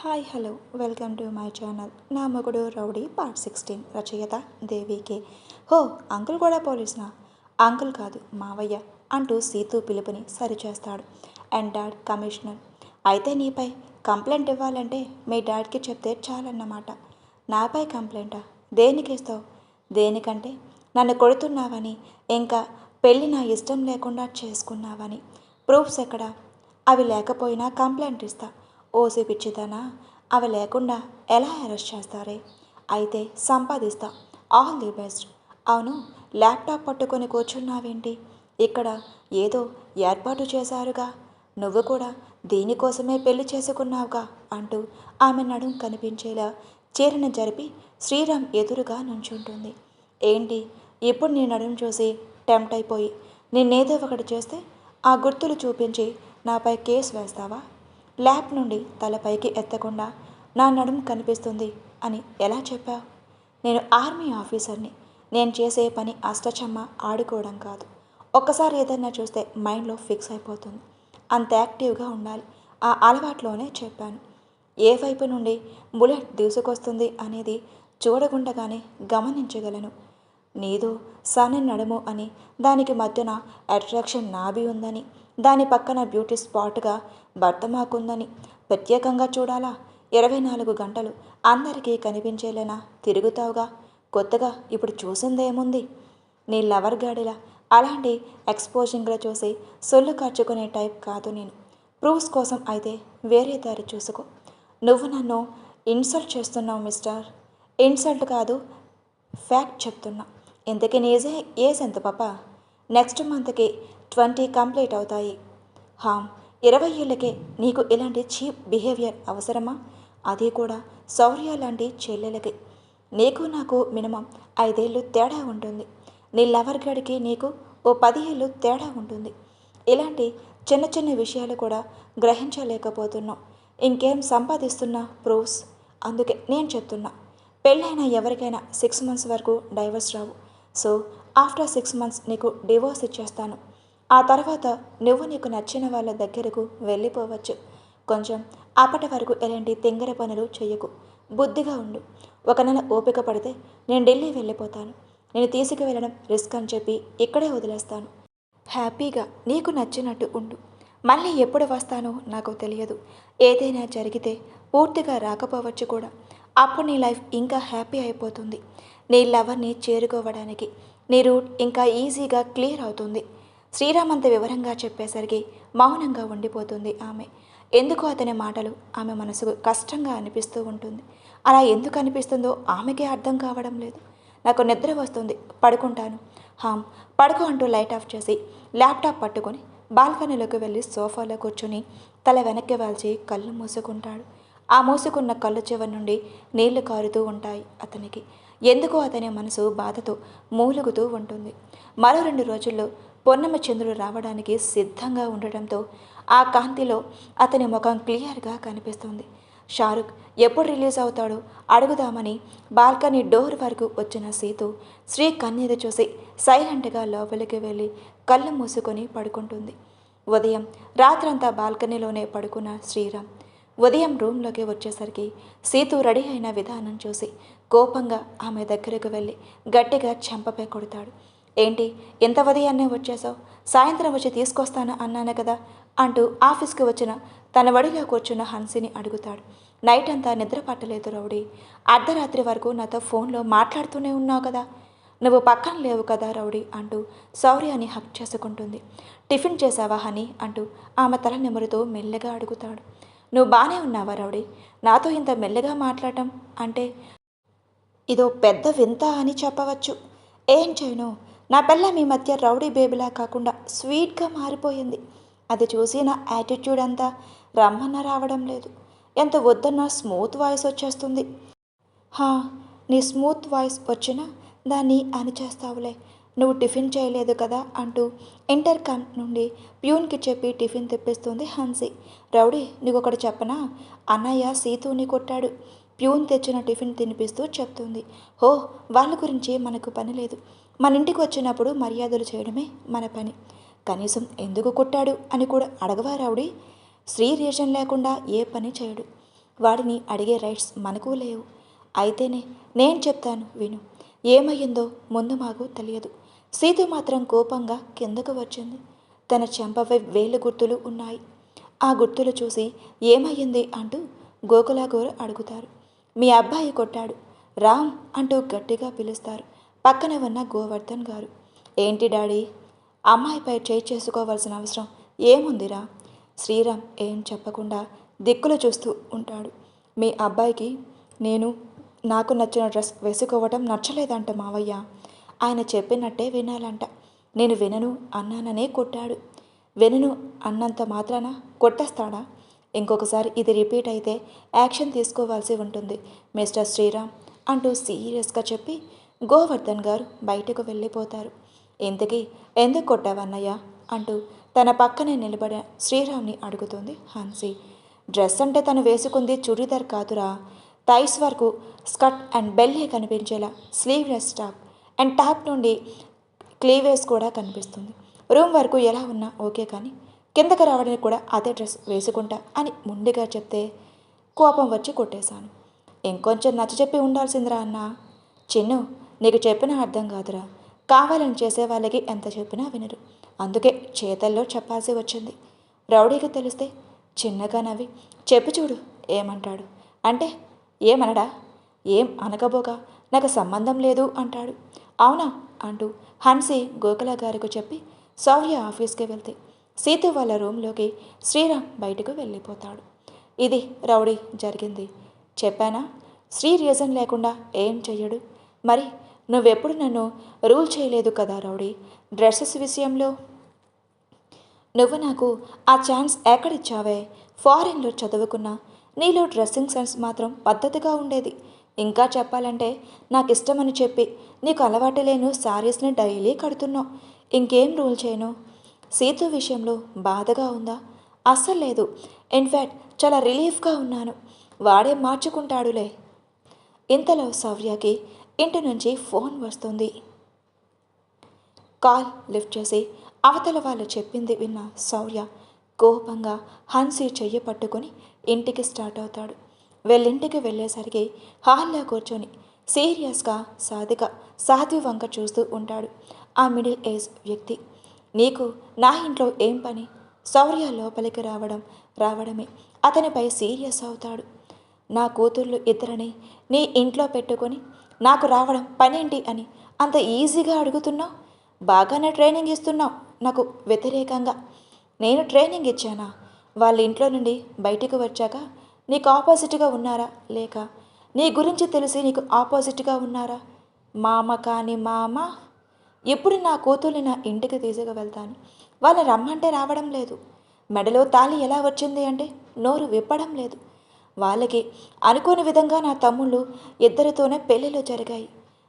Hi hello welcome to my channel. నా మొగుడు rowdy part 16. రచయిత దేవికే. హో, అంకుల్ కూడా పోలీసునా? అంకుల్ కాదు మావయ్య అంటూ సీతు పిలుపుని సరిచేస్తాడు. And dad commissioner. అయితే నీపై కంప్లైంట్ ఇవ్వాలంటే మీ డాడ్కి చెప్తే చాలన్నమాట. నాపై కంప్లైంటా? దేనికి ఇస్తావు? దేనికంటే నన్ను కొడుతున్నావని, ఇంకా పెళ్ళి నా ఇష్టం లేకుండా చేసుకున్నావని. ప్రూఫ్స్ ఎక్కడా? అవి లేకపోయినా కంప్లైంట్ ఇస్తా. ఓసి పిచ్చిదానా, అవి లేకుండా ఎలా అరెస్ట్ చేస్తారే? అయితే సంపాదిస్తా. All the best. అవును, ల్యాప్టాప్ పట్టుకొని కూర్చున్నావేంటి? ఇక్కడ ఏదో ఏర్పాటు చేశారుగా. నువ్వు కూడా దీనికోసమే పెళ్లి చేసుకున్నావుగా అంటూ ఆమె నడుం కనిపించేలా చీరను జరిపి శ్రీరామ్ ఎదురుగా నుంచుంటుంది. ఏంటి ఇప్పుడు నీ నడుం చూసి టెంప్ట్ అయిపోయి నిన్నేదో ఒకటి చేస్తే ఆ గుర్తులు చూపించి నాపై కేసు వేస్తావా? ల్యాబ్ నుండి తలపైకి ఎత్తకుండా నా నడుం కనిపిస్తుంది అని ఎలా చెప్పావు? నేను ఆర్మీ ఆఫీసర్ని. నేను చేసే పని అష్టచమ్మ ఆడుకోవడం కాదు. ఒక్కసారి ఏదైనా చూస్తే మైండ్లో ఫిక్స్ అయిపోతుంది. అంత యాక్టివ్గా ఉండాలి. ఆ అలవాట్లోనే చెప్పాను. ఏ వైపు నుండి బుల్లెట్ దూసుకొస్తుంది అనేది చూడకుండగానే గమనించగలను. నీదో సన్న నడుము అని, దానికి మధ్యన అట్రాక్షన్ నాభి ఉందని, దాని పక్కన బ్యూటీ స్పాట్గా భర్తమాకుందని ప్రత్యేకంగా చూడాలా? 24 గంటలు అందరికీ కనిపించేలేనా తిరుగుతావుగా. కొత్తగా ఇప్పుడు చూసిందేముంది? నీ లవర్ గాడిలా అలాంటి ఎక్స్పోజింగ్లో చూసి సొల్లు ఖర్చుకునే టైప్ కాదు నేను. ప్రూఫ్స్ కోసం అయితే వేరే దారి చూసుకో. నువ్వు నన్ను ఇన్సల్ట్ చేస్తున్నావు మిస్టర్. ఇన్సల్ట్ కాదు, ఫ్యాక్ట్ చెప్తున్నా. ఇంతకీ నీ ఏజ్ ఎంత పాప? నెక్స్ట్ మంత్కి 20 కంప్లీట్ అవుతాయి. హామ్, 20 ఏళ్ళకే నీకు ఇలాంటి చీప్ బిహేవియర్ అవసరమా? అది కూడా శౌర్య లాంటి చెల్లెలకి. నీకు నాకు మినిమం 5 ఏళ్ళు తేడా ఉంటుంది. నీ లవర్ గడికి నీకు ఓ 10 ఏళ్ళు తేడా ఉంటుంది. ఇలాంటి చిన్న చిన్న విషయాలు కూడా గ్రహించలేకపోతున్నావు. ఇంకేం సంపాదిస్తున్నా ప్రూఫ్స్? అందుకే నేను చెప్తున్నా, పెళ్ళైన ఎవరికైనా 6 మంత్స్ వరకు డైవర్స్ రావు. సో ఆఫ్టర్ 6 మంత్స్ నీకు డివోర్స్ ఇచ్చేస్తాను. ఆ తర్వాత నువ్వు నీకు నచ్చిన వాళ్ళ దగ్గరకు వెళ్ళిపోవచ్చు. కొంచెం అప్పటి వరకు ఎలాంటి తింగర పనులు చెయ్యకు. బుద్ధిగా ఉండు. ఒక నెల ఓపిక పడితే నేను ఢిల్లీ వెళ్ళిపోతాను. నేను తీసుకువెళ్ళడం రిస్క్ అని చెప్పి ఇక్కడే వదిలేస్తాను. హ్యాపీగా నీకు నచ్చినట్టు ఉండు. మళ్ళీ ఎప్పుడు వస్తానో నాకు తెలియదు. ఏదైనా జరిగితే పూర్తిగా రాకపోవచ్చు కూడా. అప్పుడు నీ లైఫ్ ఇంకా హ్యాపీ అయిపోతుంది. నీ లవర్ని చేరుకోవడానికి నీ రూట్ ఇంకా ఈజీగా క్లియర్ అవుతుంది. శ్రీరామ్ అంత వివరంగా చెప్పేసరికి మౌనంగా ఉండిపోతుంది ఆమె. ఎందుకు అతని మాటలు ఆమె మనసుకు కష్టంగా అనిపిస్తూ ఉంటుంది. అలా ఎందుకు అనిపిస్తుందో ఆమెకే అర్థం కావడం లేదు. నాకు నిద్ర వస్తుంది, పడుకుంటాను. హామ్, పడుకో అంటూ లైట్ ఆఫ్ చేసి ల్యాప్టాప్ పట్టుకొని బాల్కనీలోకి వెళ్ళి సోఫాలో కూర్చొని తల వెనక్కి వాల్చి కళ్ళు మూసుకుంటాడు. ఆ మూసుకున్న కళ్ళు చివరి నుండి నీళ్లు కారుతూ ఉంటాయి అతనికి. ఎందుకో అతని మనసు బాధతో మూలుగుతూ ఉంటుంది. మరో 2 రోజుల్లో పొన్నమి చంద్రుడు రావడానికి సిద్ధంగా ఉండటంతో ఆ కాంతిలో అతని ముఖం క్లియర్గా కనిపిస్తుంది. షారుఖ్ ఎప్పుడు రిలీజ్ అవుతాడో అడుగుదామని బాల్కనీ డోర్ వరకు వచ్చిన సీతు శ్రీ కన్నీరు చూసి సైలెంట్గా లోపలికి వెళ్ళి కళ్ళు మూసుకొని పడుకుంటుంది. ఉదయం రాత్రంతా బాల్కనీలోనే పడుకున్న శ్రీరామ్ ఉదయం రూమ్లోకి వచ్చేసరికి సీతు రెడీ అయిన విధానం చూసి కోపంగా ఆమె దగ్గరకు వెళ్ళి గట్టిగా చెంపపై కొడతాడు. ఏంటి ఎంత ఉదయాన్నే వచ్చేసావు? సాయంత్రం వచ్చి తీసుకొస్తాను అన్నాను కదా అంటూ ఆఫీస్కి వచ్చిన తన వడిలో కూర్చున్న హన్సీని అడుగుతాడు. నైట్ అంతా నిద్ర పట్టలేదు రౌడీ. అర్ధరాత్రి వరకు నాతో ఫోన్లో మాట్లాడుతూనే ఉన్నావు కదా. నువ్వు పక్కన లేవు కదా రౌడీ అంటూ శౌర్యాన్ని హక్ చేసుకుంటుంది. టిఫిన్ చేసావా హనీ అంటూ ఆమె తల నిమురుతూ మెల్లగా అడుగుతాడు. నువ్వు బాగానే ఉన్నావా రౌడీ? నాతో ఇంత మెల్లగా మాట్లాడటం అంటే ఇదో పెద్ద వింత అని చెప్పవచ్చు. ఏం చేయను, నా పిల్ల మీ మధ్య రౌడీ బేబీలా కాకుండా స్వీట్గా మారిపోయింది. అది చూసి నా యాటిట్యూడ్ అంతా రమ్మన్న రావడం లేదు. ఎంత వద్దన్నా స్మూత్ వాయిస్ వచ్చేస్తుంది. హా, నీ స్మూత్ వాయిస్ వచ్చినా దాన్ని అణిచేస్తావులే. నువ్వు టిఫిన్ చేయలేదు కదా అంటూ ఇంటర్కామ్ నుండి ప్యూన్కి చెప్పి టిఫిన్ తెప్పిస్తుంది హన్సీ. రౌడీ, నీకొకటి చెప్పనా? అన్నయ్య సీతుని కొట్టాడు. ప్యూన్ తెచ్చిన టిఫిన్ తినిపిస్తూ చెప్తుంది. హో, వాళ్ళ గురించి మనకు పని లేదు. మన ఇంటికి వచ్చినప్పుడు మర్యాదలు చేయడమే మన పని. కనీసం ఎందుకు కొట్టాడు అని కూడా అడగవా రౌడీ? స్త్రీ రీజన్ లేకుండా ఏ పని చేయడు. వాడిని అడిగే రైట్స్ మనకు లేవు. అయితేనే నేను చెప్తాను విను. ఏమయ్యిందో ముందు మాకు తెలియదు. సీత మాత్రం కోపంగా కిందకు వచ్చింది. తన చెంపపై వేలు గుర్తులు ఉన్నాయి. ఆ గుర్తులు చూసి ఏమయ్యింది అంటూ గోకులాగోరు అడుగుతారు. మీ అబ్బాయి కొట్టాడు రామ్ అంటూ గట్టిగా పిలుస్తారు పక్కన ఉన్న గోవర్ధన్ గారు. ఏంటి డాడీ, అమ్మాయిపై చేయి చేసుకోవాల్సిన అవసరం ఏముందిరా? శ్రీరామ్ ఏం చెప్పకుండా దిక్కులు చూస్తూ ఉంటాడు. మీ అబ్బాయికి నాకు నచ్చిన డ్రెస్ వేసుకోవటం నచ్చలేదంట మావయ్య. ఆయన చెప్పినట్టే వినాలంట. నేను వినను అన్నాననే కొట్టాడు. వినను అన్నంత మాత్రాన కొట్టేస్తాడా? ఇంకొకసారి ఇది రిపీట్ అయితే యాక్షన్ తీసుకోవాల్సి ఉంటుంది మిస్టర్ శ్రీరామ్ అంటూ సీరియస్గా చెప్పి గోవర్ధన్ గారు బయటకు వెళ్ళిపోతారు. ఇంతకీ ఎందుకు కొట్టావన్నయ్య అంటూ తన పక్కనే నిలబడిన శ్రీరామ్ని అడుగుతుంది హన్సీ. డ్రెస్ అంటే తను వేసుకుంది చుడీదార్ కాదురా, థైస్ వరకు స్కర్ట్ అండ్ బెల్లే కనిపించేలా స్లీవ్లెస్ టాప్ అండ్ టాప్ నుండి క్లీవేజ్ కూడా కనిపిస్తుంది. రూమ్ వరకు ఎలా ఉన్నా ఓకే, కానీ కిందకి రావడానికి కూడా అదే డ్రెస్ వేసుకుంటా అని ముందుగా చెప్తే కోపం వచ్చి కొట్టేశాను. ఇంకొంచెం నచ్చచెప్పి ఉండాల్సిందిరా అన్నా. చిన్ను, నీకు చెప్పినా అర్థం కాదురా. కావాలని చేసే వాళ్ళకి ఎంత చెప్పినా వినరు. అందుకే చేతల్లో చెప్పాల్సి వచ్చింది. రౌడీకి తెలిస్తే చిన్నగా నవ్వి చెప్పి చూడు ఏమంటాడు అంటే, ఏమనడా? ఏం అనకపోగా నాకు సంబంధం లేదు అంటాడు. అవునా అంటూ హన్సీ గోకుల గారికి చెప్పి శౌర్య ఆఫీస్కి వెళ్తే సీతు వాళ్ళ రూమ్లోకి శ్రీరామ్ బయటకు వెళ్ళిపోతాడు. ఇది రౌడీ జరిగింది. చెప్పానా, శ్రీ రీజన్ లేకుండా ఏం చెయ్యడు. మరి నువ్వెప్పుడు నన్ను రూల్ చేయలేదు కదా రౌడీ. డ్రెస్సెస్ విషయంలో నువ్వు నాకు ఆ ఛాన్స్ ఎక్కడిచ్చావే? ఫారిన్లో చదువుకున్నా నీలో డ్రెస్సింగ్ సెన్స్ మాత్రం పద్ధతిగా ఉండేది. ఇంకా చెప్పాలంటే నాకు ఇష్టమని చెప్పి నీకు అలవాటు లేను శారీస్ని డైలీ కడుతున్నావు. ఇంకేం రూల్ చేయను? సీతు విషయంలో బాధగా ఉందా? అస్సలు లేదు. ఇన్ఫ్యాక్ట్ చాలా రిలీఫ్గా ఉన్నాను. వాడే మార్చుకుంటాడులే. ఇంతలో శౌర్యకి ఇంటి నుంచి ఫోన్ వస్తుంది. కాల్ లిఫ్ట్ చేసి అవతల వాళ్ళు చెప్పింది విన్న శౌర్య కోపంగా హన్సీ చెయ్యి పట్టుకొని ఇంటికి స్టార్ట్ అవుతాడు. వెళ్ళింటికి వెళ్ళేసరికి హాల్లో కూర్చొని సీరియస్గా సాధ్వి వంక చూస్తూ ఉంటాడు ఆ మిడిల్ ఏజ్ వ్యక్తి. నీకు నా ఇంట్లో ఏం పని? శౌర్య లోపలికి రావడమే అతనిపై సీరియస్ అవుతాడు. నా కూతుర్లు ఇద్దరిని నీ ఇంట్లో పెట్టుకొని నాకు రావడం పనేంటి అని అంత ఈజీగా అడుగుతున్నావు? బాగానే ట్రైనింగ్ ఇస్తున్నావు నాకు వ్యతిరేకంగా. నేను ట్రైనింగ్ ఇచ్చానా? వాళ్ళ ఇంట్లో నుండి బయటికి వచ్చాక నీకు ఆపోజిట్గా ఉన్నారా, లేక నీ గురించి తెలిసి నీకు ఆపోజిట్గా ఉన్నారా? మామ కాని మామ. ఇప్పుడు నా కూతుర్ని నా ఇంటికి తీసుకువెళ్తాను. వాళ్ళని రమ్మంటే రావడం లేదు. మెడలో తాళి ఎలా వచ్చింది అంటే నోరు విప్పడం లేదు. వాళ్ళకి అనుకోని విధంగా నా తమ్ముళ్ళు ఇద్దరితోనే పెళ్ళిళ్ళు జరిగాయి.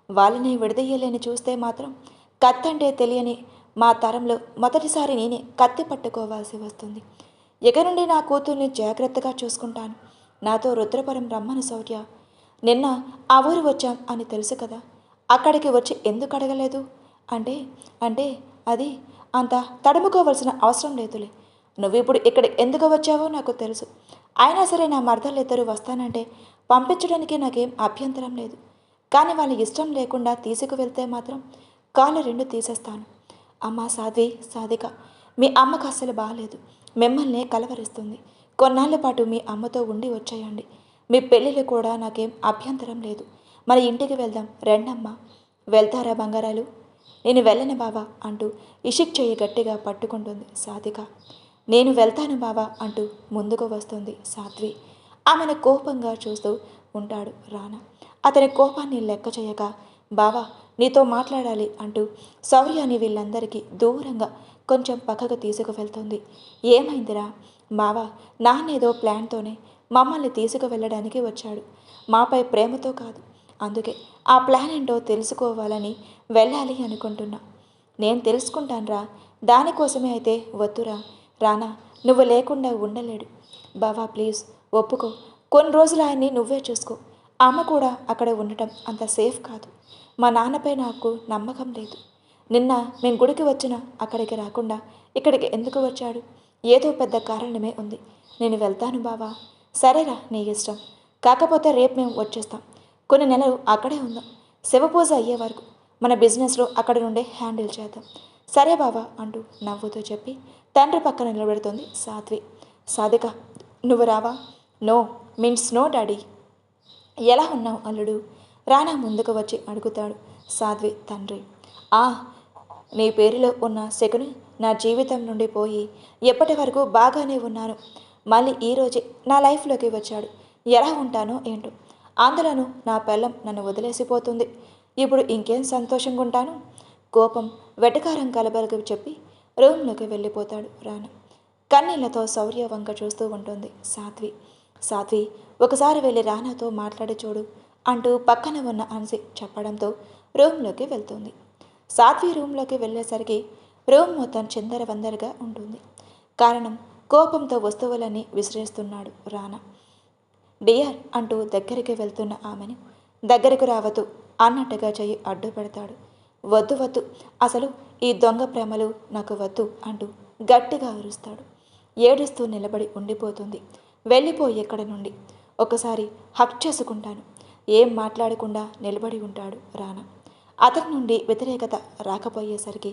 వాళ్ళని విడదీయలేని చూస్తే మాత్రం కత్తంటే తెలియని మా తరంలో మొదటిసారి నేనే కత్తి పట్టుకోవాల్సి వస్తుంది. ఇక నుండి నా కూతుర్ని జాగ్రత్తగా చూసుకుంటాను. నాతో రుద్రపురం రమ్మను శౌర్య. నిన్న ఆ ఊరు వచ్చాం అని తెలుసు కదా, అక్కడికి వచ్చి ఎందుకు అడగలేదు అంటే అది అంత తడుముకోవలసిన అవసరం లేదులే. నువ్విప్పుడు ఇక్కడ ఎందుకు వచ్చావో నాకు తెలుసు. అయినా సరే నా మర్దలు ఇద్దరు వస్తానంటే పంపించడానికి నాకేం అభ్యంతరం లేదు. కానీ వాళ్ళ ఇష్టం లేకుండా తీసుకువెళ్తే మాత్రం కాళ్ళు రెండు తీసేస్తాను. అమ్మ సాధిక, మీ అమ్మకు అస్సలు బాగాలేదు. మిమ్మల్ని కలవరిస్తుంది. కొన్నాళ్ళ పాటు మీ అమ్మతో ఉండి వచ్చేయండి. మీ పెళ్ళిళ్ళు కూడా నాకేం అభ్యంతరం లేదు. మన ఇంటికి వెళ్దాం రెండమ్మా. వెళ్తారా బంగారాలు? నేను వెళ్ళను బావా అంటూ ఇషిక్ చెయ్యి గట్టిగా పట్టుకుంటుంది సాధిక. నేను వెళ్తాను బావా అంటూ ముందుకు వస్తుంది సాధ్వి. ఆమెను కోపంగా చూస్తూ ఉంటాడు రానా. అతని కోపాన్ని లెక్క చేయక బావా నీతో మాట్లాడాలి అంటూ శౌర్యాన్ని వీళ్ళందరికీ దూరంగా కొంచెం పక్కకు తీసుకువెళ్తుంది. ఏమైందిరా? బావా నాన్నేదో ప్లాన్తోనే మమ్మల్ని తీసుకువెళ్ళడానికి వచ్చాడు. మాపై ప్రేమతో కాదు. అందుకే ఆ ప్లాన్ ఏంటో తెలుసుకోవాలని వెళ్ళాలి అనుకుంటున్నా. నేను తెలుసుకుంటానురా. దానికోసమే అయితే వద్దురా రానా, నువ్వు లేకుండా ఉండలేడు. బావా ప్లీజ్ ఒప్పుకో. కొన్ని రోజులు ఆయన్ని నువ్వే చూసుకో. అమ్మ కూడా అక్కడ ఉండటం అంత సేఫ్ కాదు. మా నాన్నపై నాకు నమ్మకం లేదు. నిన్న మేము గుడికి వచ్చినా అక్కడికి రాకుండా ఇక్కడికి ఎందుకు వచ్చాడు? ఏదో పెద్ద కారణమే ఉంది. నేను వెళ్తాను బావా. సరేరా నీ ఇష్టం. కాకపోతే రేపు మేము వచ్చేస్తాం. కొన్ని నెలలు అక్కడే ఉందాం. శివపూజ అయ్యే వరకు మన బిజినెస్లో అక్కడి నుండే హ్యాండిల్ చేద్దాం. సరే బావా అంటూ నవ్వుతూ చెప్పి తండ్రి పక్కన నిలబెడుతుంది సాధ్వి. సాధిక, నువ్వు రావా? No means no daddy. ఎలా ఉన్నావు అల్లుడు? రానా ముందుకు వచ్చి అడుగుతాడు సాధ్వి తండ్రి. ఆ, నీ పేరులో ఉన్న శకుని నా జీవితం నుండి పోయి ఎప్పటి వరకు బాగానే ఉన్నాను. మళ్ళీ ఈరోజే నా లైఫ్లోకి వచ్చాడు. ఎలా ఉంటానో ఏంటో. అందులోనూ నా పెళ్ళం నన్ను వదిలేసిపోతుంది. ఇప్పుడు ఇంకేం సంతోషంగా ఉంటాను. కోపం వెటకారం కలబలికి చెప్పి రూమ్లోకి వెళ్ళిపోతాడు రానా. కన్నీళ్లతో శౌర్య వంక చూస్తూ ఉంటుంది సాధ్వి. సాధ్వి, ఒకసారి వెళ్ళి రానాతో మాట్లాడి చూడు అంటూ పక్కన ఉన్న అన్సి చెప్పడంతో రూమ్లోకి వెళ్తుంది. సాధ్వి రూమ్లోకి వెళ్ళేసరికి రూమ్ మొత్తం చిందరవందరగా ఉంటుంది. కారణం, కోపంతో వస్తువులన్నీ విసిరేస్తున్నాడు రానా. డియర్ అంటూ దగ్గరికి వెళ్తున్న ఆమెను దగ్గరకు రావద్దు అన్నట్టుగా చెయ్యి అడ్డు పెడతాడు. వద్దు వద్దు, అసలు ఈ దొంగ ప్రేమలు నాకు వద్దు అంటూ గట్టిగా అరుస్తాడు. ఏడుస్తూ నిలబడి ఉండిపోతుంది. వెళ్ళిపోయి ఎక్కడి నుండి ఒకసారి హక్ చేసుకుంటాను. ఏం మాట్లాడకుండా నిలబడి ఉంటాడు రానా. అతని నుండి వ్యతిరేకత రాకపోయేసరికి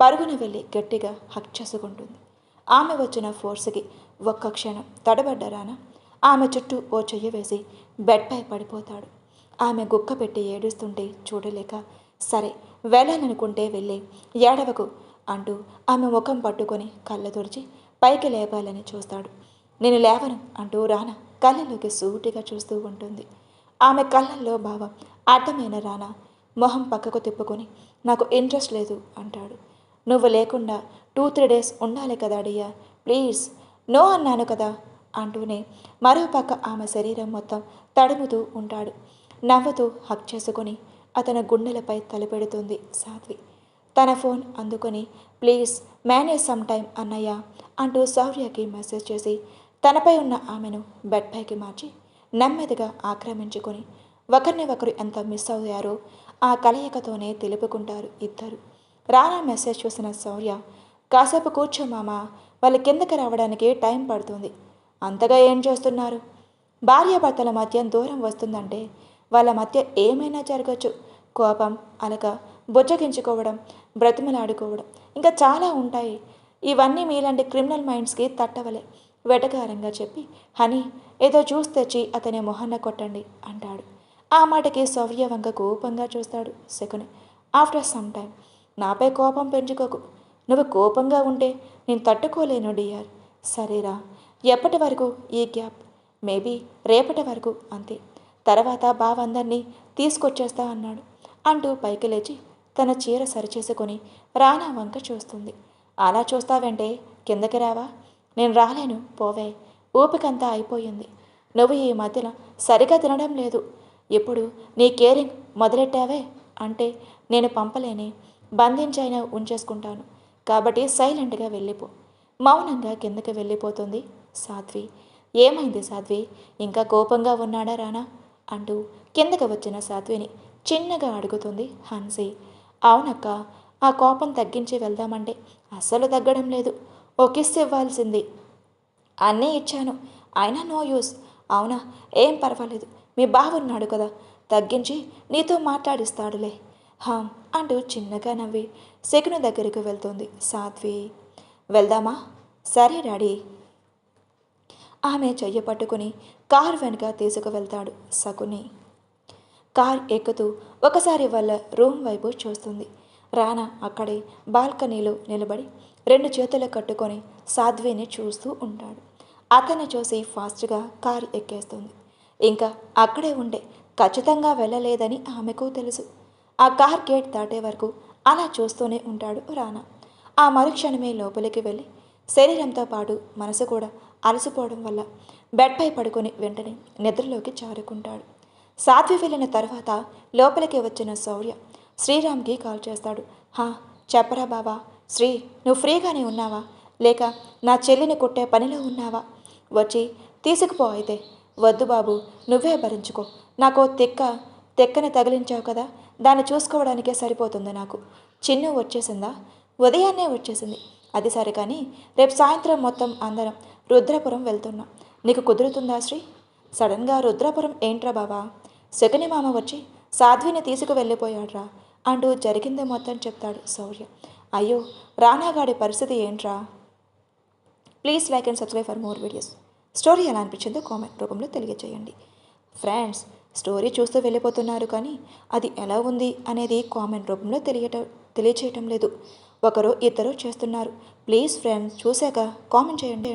పరుగున వెళ్ళి గట్టిగా హక్ చేసుకుంటుంది. ఆమె వచ్చిన ఫోర్స్కి ఒక్క క్షణం తడబడ్డ రానా ఆమె చుట్టూ ఓ చెయ్యి వేసి బెడ్పై పడిపోతాడు. ఆమె గుక్క పెట్టి ఏడుస్తుంటే చూడలేక, సరే వెళ్ళాలనుకుంటే వెళ్ళే, ఏడవకు అంటూ ఆమె ముఖం పట్టుకొని కళ్ళ తుడిచి పైకి లేపాలని చూస్తాడు. నేను లేవను అంటూ రానా కళ్ళలోకి సూటిగా చూస్తూ ఉంటుంది. ఆమె కళ్ళల్లో భావం అర్థమైన రానా మొహం పక్కకు తిప్పుకొని నాకు ఇంట్రెస్ట్ లేదు అంటాడు. నువ్వు లేకుండా 2-3 డేస్ ఉండాలి కదా డియా, ప్లీజ్. నో అన్నాను కదా అంటూనే మరోపక్క ఆమె శరీరం మొత్తం తడుముతూ ఉంటాడు. నవ్వుతూ హక్ చేసుకొని అతని గుండెలపై తలపెడుతుంది సాధ్వి. తన ఫోన్ అందుకొని ప్లీజ్ మేనేజ్ సమ్ టైం అన్నయ్య అంటూ శౌర్యకి మెసేజ్ చేసి తనపై ఉన్న ఆమెను బెడ్పైకి మార్చి నెమ్మదిగా ఆక్రమించుకొని ఒకరిని ఒకరు ఎంత మిస్ అయ్యారో ఆ కలయికతోనే తెలుపుకుంటారు ఇద్దరు. రానా మెసేజ్ చూసిన శౌర్య, కాసేపు కూర్చో మామ, వాళ్ళు కిందకి రావడానికి టైం పడుతుంది. అంతగా ఏం చేస్తున్నారు? భార్యాభర్తల మధ్య దూరం వస్తుందంటే వాళ్ళ మధ్య ఏమైనా జరగచ్చు. కోపం, అలక, బుజ్జగించుకోవడం, బ్రతిమలాడుకోవడం, ఇంకా చాలా ఉంటాయి. ఇవన్నీ మీలాంటి క్రిమినల్ మైండ్స్కి తట్టవలే. వెటకారంగా చెప్పి హనీ ఏదో జ్యూస్ తెచ్చి అతని మొహన్న కొట్టండి అంటాడు. ఆ మాటకి శౌర్య వంక కోపంగా చూస్తాడు శకుని. ఆఫ్టర్ సమ్ టైం, నాపై కోపం పెంచుకోకు. నువ్వు కోపంగా ఉంటే నేను తట్టుకోలేను డియర్. సరేరా, ఎప్పటి వరకు ఈ గ్యాప్? మేబీ రేపటి వరకు అంతే. తర్వాత బావందరినీ తీసుకొచ్చేస్తా అన్నాడు అంటూ పైకి లేచి తన చీర సరిచేసుకొని రానా వంక చూస్తుంది. అలా చూస్తావంటే కిందకి రావా? నేను రాలేను, పోవే. ఓపికంతా అయిపోయింది. నువ్వు ఈ మధ్యన సరిగా తినడం లేదు. ఇప్పుడు నీ కేరింగ్ మొదలెట్టావే అంటే నేను పంపలేని, బంధించైనా ఉంచేసుకుంటాను. కాబట్టి సైలెంట్గా వెళ్ళిపో. మౌనంగా కిందకి వెళ్ళిపోతుంది సాధ్వి. ఏమైంది సాధ్వి, ఇంకా కోపంగా ఉన్నాడా రానా అంటూ కిందకి వచ్చిన సాధ్విని చిన్నగా అడుగుతుంది హన్సీ. అవునక్క, ఆ కోపం తగ్గించి వెళ్దామంటే అస్సలు తగ్గడం లేదు. ఓ కిస్ ఇవ్వాల్సింది. అన్నీ ఇచ్చాను, అయినా నో యూస్. అవునా, ఏం పర్వాలేదు, మీ బావున్నాడు కదా, తగ్గించి నీతో మాట్లాడిస్తాడులే హామ్ అంటూ చిన్నగా నవ్వి శకుని దగ్గరికి వెళ్తుంది సాధ్వి. వెళ్దామా? సరే డాడీ. ఆమె చెయ్యి పట్టుకుని కార్ వెనుక తీసుకువెళ్తాడు శకుని. కార్ ఎక్కుతూ ఒకసారి వాళ్ళ రూమ్ వైపు చూస్తుంది. రానా అక్కడే బాల్కనీలో నిలబడి 2 చేతులు కట్టుకొని సాధ్విని చూస్తూ ఉంటాడు. అతన్ని చూసి ఫాస్ట్గా కార్ ఎక్కేస్తుంది. ఇంకా అక్కడే ఉండే ఖచ్చితంగా వెళ్ళలేదని ఆమెకు తెలుసు. ఆ కార్ గేట్ దాటే వరకు అలా చూస్తూనే ఉంటాడు రానా. ఆ మరుక్షణమే లోపలికి వెళ్ళి శరీరంతో పాటు మనసు కూడా అలసిపోవడం వల్ల బెడ్పై పడుకొని వెంటనే నిద్రలోకి జారుకుంటాడు. సాధ్వి వెళ్ళిన తర్వాత లోపలికి వచ్చిన శౌర్య శ్రీరామ్కి కాల్ చేస్తాడు. హా, చెప్పరా బావా. శ్రీ, నువ్వు ఫ్రీగానే ఉన్నావా, లేక నా చెల్లిని కొట్టే పనిలో ఉన్నావా? వచ్చి తీసుకుపో అయితే. వద్దు బాబు, నువ్వే భరించుకో. నాకు తెక్కని తగిలించావు కదా, దాన్ని చూసుకోవడానికే సరిపోతుంది నాకు. చిన్ను వచ్చేసిందా? ఉదయాన్నే వచ్చేసింది. అది సరే కానీ రేపు సాయంత్రం మొత్తం అందరం రుద్రపురం వెళ్తున్నాం. నీకు కుదురుతుందా శ్రీ? సడన్గా రుద్రాపురం ఏంట్రా బావా? శకుని మామ వచ్చి సాధ్విని తీసుకు వెళ్ళిపోయాడ్రా అంటూ జరిగింది మొత్తం చెప్తాడు శౌర్య. అయ్యో, రానాగాడి పరిస్థితి ఏంట్రా? Please like and subscribe for more videos. Story ఎలా అనిపించిందో కామెంట్ రూపంలో తెలియజేయండి. ఫ్రెండ్స్, స్టోరీ చూస్తూ వెళ్ళిపోతున్నారు కానీ అది ఎలా ఉంది అనేది కామెంట్ రూపంలో తెలియచేయటం లేదు. ఒకరు ఇద్దరు చేస్తున్నారు. ప్లీజ్ ఫ్రెండ్స్, చూశాక కామెంట్ చేయండి.